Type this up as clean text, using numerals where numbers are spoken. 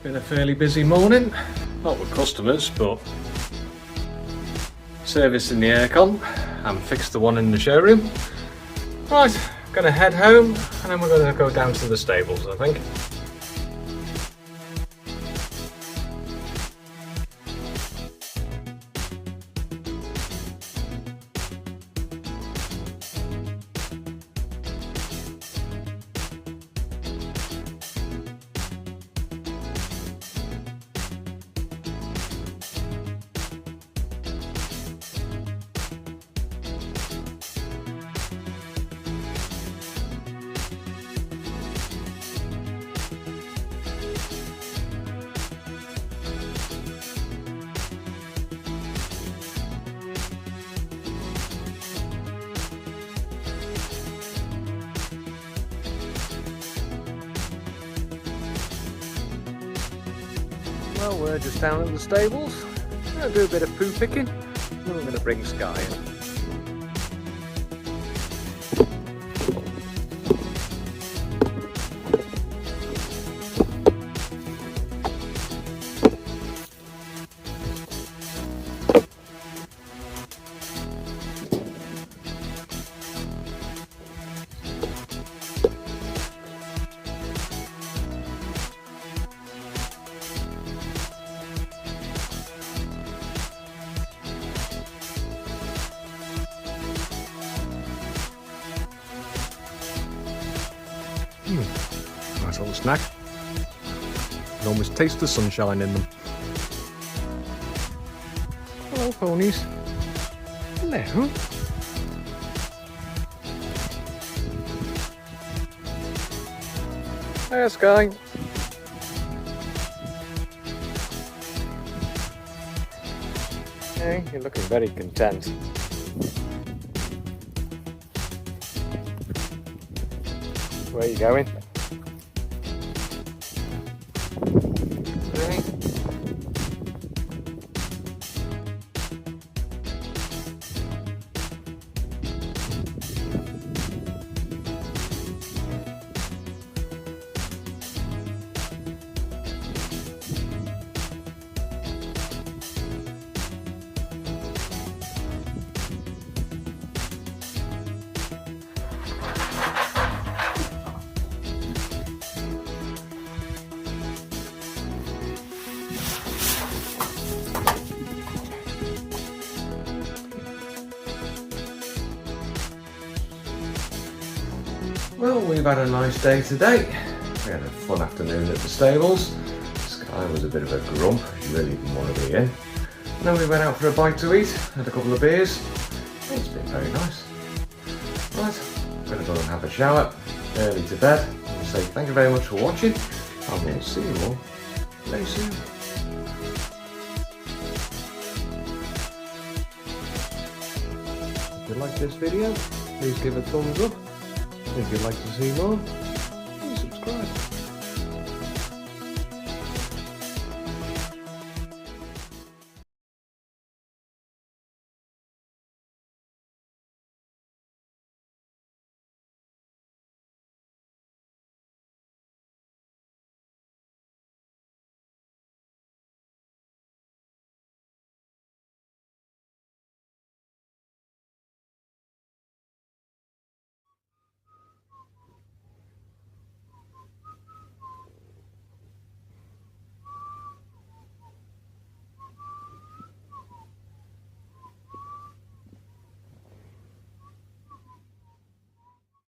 Been a fairly busy morning, not with customers, but servicing the aircon and fixed the one in the showroom. Right, gonna head home and then we're gonna go down to the stables, I think. Well, we're just down at the stables. I'm going to do a bit of poo picking, and then we're going to bring Sky in. Nice little snack. You can almost taste the sunshine in them. Hello, ponies. Hello. There's Sky. Hey, you're looking very content. Where are you going? Hey. Well, we've had a nice day today. We had a fun afternoon at the stables. Sky was a bit of a grump, she really didn't want to be in. And then we went out for a bite to eat, had a couple of beers. It's been very nice. Right, I'm going to go and have a shower, early to bed, and say thank you very much for watching, and we'll see you all very soon. If you like this video, please give a thumbs up. If you'd like to see more, please subscribe.